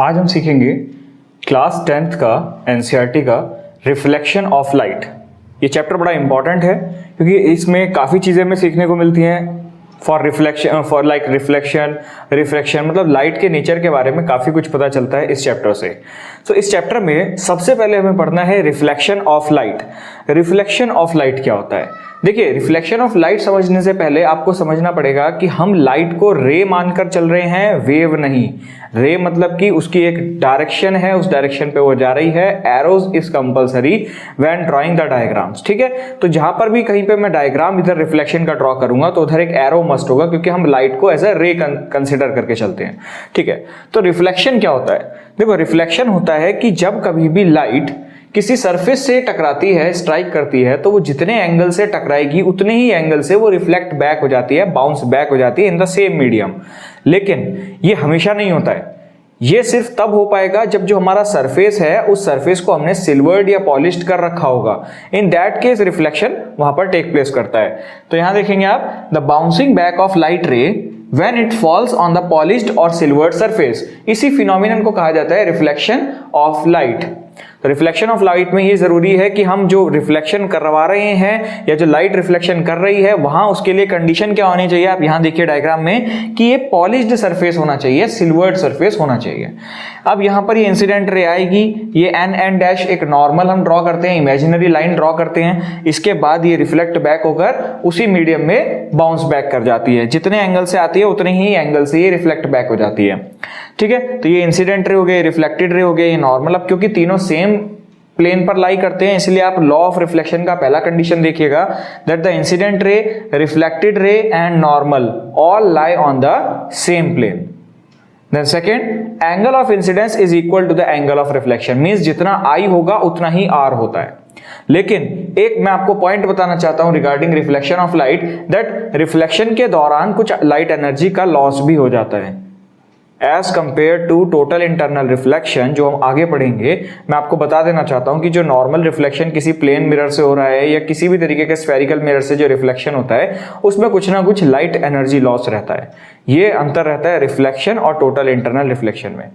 आज हम सीखेंगे क्लास 10th का एनसीईआरटी का रिफ्लेक्शन ऑफ लाइट। ये चैप्टर बड़ा इंपॉर्टेंट है क्योंकि इसमें काफ़ी चीज़ें हमें सीखने को मिलती हैं for reflection, for like reflection, refraction, मतलब लाइट के नेचर के बारे में काफ़ी कुछ पता चलता है इस चैप्टर से। तो इस चैप्टर में सबसे पहले हमें पढ़ना है reflection of light. Reflection of light क्या होता है? देखिए, रिफ्लेक्शन ऑफ लाइट समझने से पहले आपको समझना पड़ेगा कि हम लाइट को रे मानकर चल रहे हैं, वेव नहीं। रे मतलब कि उसकी एक डायरेक्शन है, उस डायरेक्शन पे वो जा रही है। Arrows is compulsory when drawing the diagrams. ठीक है, तो जहां पर भी कहीं पे मैं डायग्राम इधर रिफ्लेक्शन का ड्रॉ करूंगा तो उधर एक एरो मस्ट होगा, क्योंकि हम लाइट को एज अ रे कंसिडर करके चलते हैं। ठीक है, तो रिफ्लेक्शन क्या होता है? देखो, रिफ्लेक्शन होता है कि जब कभी भी लाइट किसी सरफेस से टकराती है, स्ट्राइक करती है, तो वो जितने एंगल से टकराएगी उतने ही एंगल से वो रिफ्लेक्ट बैक हो जाती है, बाउंस बैक हो जाती है इन द सेम मीडियम। लेकिन ये हमेशा नहीं होता है। ये सिर्फ तब हो पाएगा जब जो हमारा सरफेस है उस सरफेस को हमने सिल्वर्ड या पॉलिश्ड कर रखा होगा। इन दैट केस रिफ्लेक्शन वहां पर टेक प्लेस करता है। तो यहां देखेंगे आप, the bouncing back of light रे when it falls on the polished or silvered surface, इसी फिनोमिनन को कहा जाता है रिफ्लेक्शन ऑफ लाइट। तो रिफ्लेक्शन ऑफ लाइट में ये जरूरी है कि हम जो रिफ्लेक्शन करवा रहे हैं या जो लाइट रिफ्लेक्शन कर रही है वहां उसके लिए कंडीशन क्या होनी चाहिए। आप यहां देखिए डायग्राम में कि ये पॉलिश्ड सरफेस होना चाहिए, सिल्वर्ड सरफेस होना चाहिए। अब यहां पर ये इंसिडेंट रे आएगी, ये एन डैश एक नॉर्मल हम ड्रॉ करते हैं, इमेजिनरी लाइन ड्रॉ करते हैं। इसके बाद ये रिफ्लेक्ट बैक होकर उसी मीडियम में बाउंस बैक कर जाती है। जितने एंगल से आती है उतने ही एंगल से ये रिफ्लेक्ट बैक हो जाती है। ठीक है, तो ये इंसिडेंट रे हो गए, रिफ्लेक्टेड रे हो गए, ये नॉर्मल। अब क्योंकि तीनों सेम प्लेन पर लाई करते हैं इसलिए आप लॉ ऑफ रिफ्लेक्शन का पहला कंडीशन देखिएगा, that the incident ray, reflected ray and normal all lie on the same plane. Then second, angle of incidence is equal to the angle of reflection, means जितना I होगा उतना ही R होता है। लेकिन एक मैं आपको पॉइंट बताना चाहता हूं regarding reflection of light, that reflection के दौरान कुछ लाइट एनर्जी का लॉस भी हो जाता है as compared to total internal reflection, जो हम आगे पढ़ेंगे। मैं आपको बता देना चाहता हूं कि जो नॉर्मल रिफ्लेक्शन किसी प्लेन मिरर से हो रहा है या किसी भी तरीके के स्फेरिकल मिरर से जो रिफ्लेक्शन होता है उसमें कुछ ना कुछ लाइट एनर्जी लॉस रहता है। ये अंतर रहता है रिफ्लेक्शन और टोटल इंटरनल रिफ्लेक्शन में।